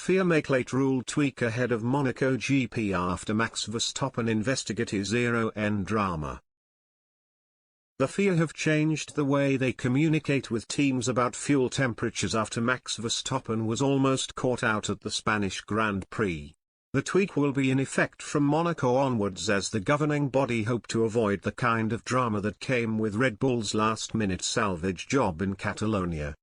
FIA make late rule tweak ahead of Monaco GP after Max Verstappen investigati0n drama. The FIA have changed the way they communicate with teams about fuel temperatures after Max Verstappen was almost caught out at the Spanish Grand Prix. The tweak will be in effect from Monaco onwards as the governing body hope to avoid the kind of drama that came with Red Bull's last-minute salvage job in Catalonia.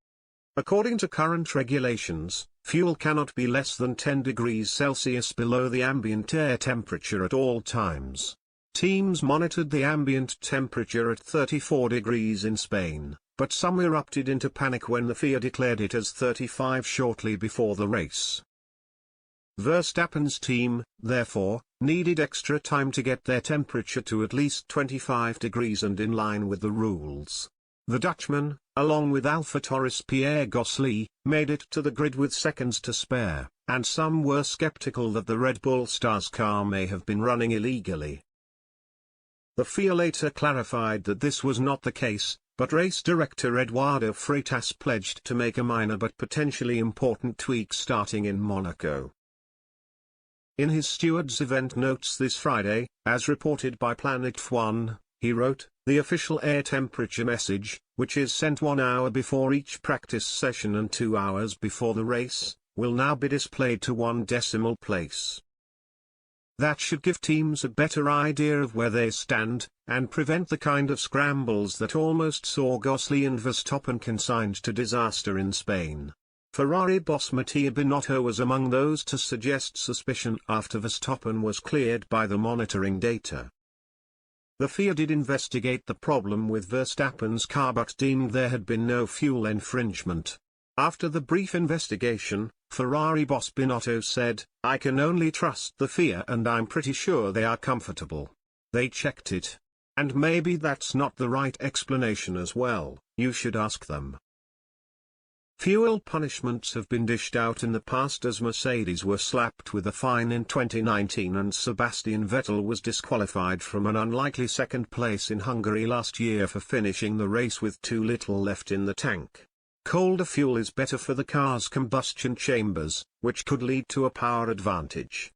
According to current regulations, fuel cannot be less than 10 degrees Celsius below the ambient air temperature at all times. Teams monitored the ambient temperature at 34 degrees in Spain, but some erupted into panic when the FIA declared it as 35 shortly before the race. Verstappen's team, therefore, needed extra time to get their temperature to at least 25 degrees and in line with the rules. The Dutchman, along with AlphaTauri's Pierre Gasly, made it to the grid with seconds to spare, and some were skeptical that the Red Bull star's car may have been running illegally. The FIA later clarified that this was not the case, but race director Eduardo Freitas pledged to make a minor but potentially important tweak starting in Monaco. In his stewards' event notes this Friday, as reported by Planet F1, he wrote, "The official air temperature message, which is sent 1 hour before each practice session and 2 hours before the race, will now be displayed to 1 decimal place. That should give teams a better idea of where they stand, and prevent the kind of scrambles that almost saw Gasly and Verstappen consigned to disaster in Spain." Ferrari boss Mattia Binotto was among those to suggest suspicion after Verstappen was cleared by the monitoring data. The FIA did investigate the problem with Verstappen's car but deemed there had been no fuel infringement. After the brief investigation, Ferrari boss Binotto said, "I can only trust the FIA and I'm pretty sure they are comfortable. They checked it. And maybe that's not the right explanation as well, you should ask them." Fuel punishments have been dished out in the past as Mercedes were slapped with a fine in 2019 and Sebastian Vettel was disqualified from an unlikely second place in Hungary last year for finishing the race with too little left in the tank. Colder fuel is better for the car's combustion chambers, which could lead to a power advantage.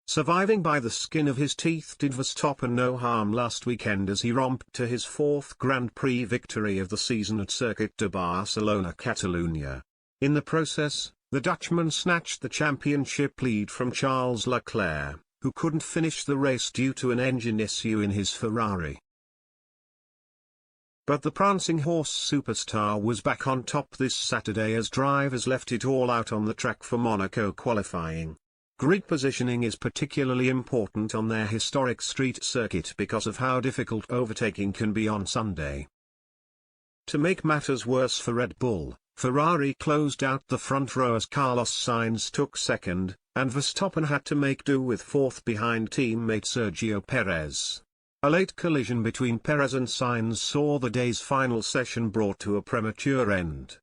Surviving by the skin of his teeth did Verstappen no harm last weekend as he romped to his 4th Grand Prix victory of the season at Circuit de Barcelona Catalunya. In the process, the Dutchman snatched the championship lead from Charles Leclerc, who couldn't finish the race due to an engine issue in his Ferrari. But the prancing horse superstar was back on top this Saturday as drivers left it all out on the track for Monaco qualifying. Grid positioning is particularly important on their historic street circuit because of how difficult overtaking can be on Sunday. To make matters worse for Red Bull, Ferrari closed out the front row as Carlos Sainz took second, and Verstappen had to make do with 4th behind teammate Sergio Perez. A late collision between Perez and Sainz saw the day's final session brought to a premature end.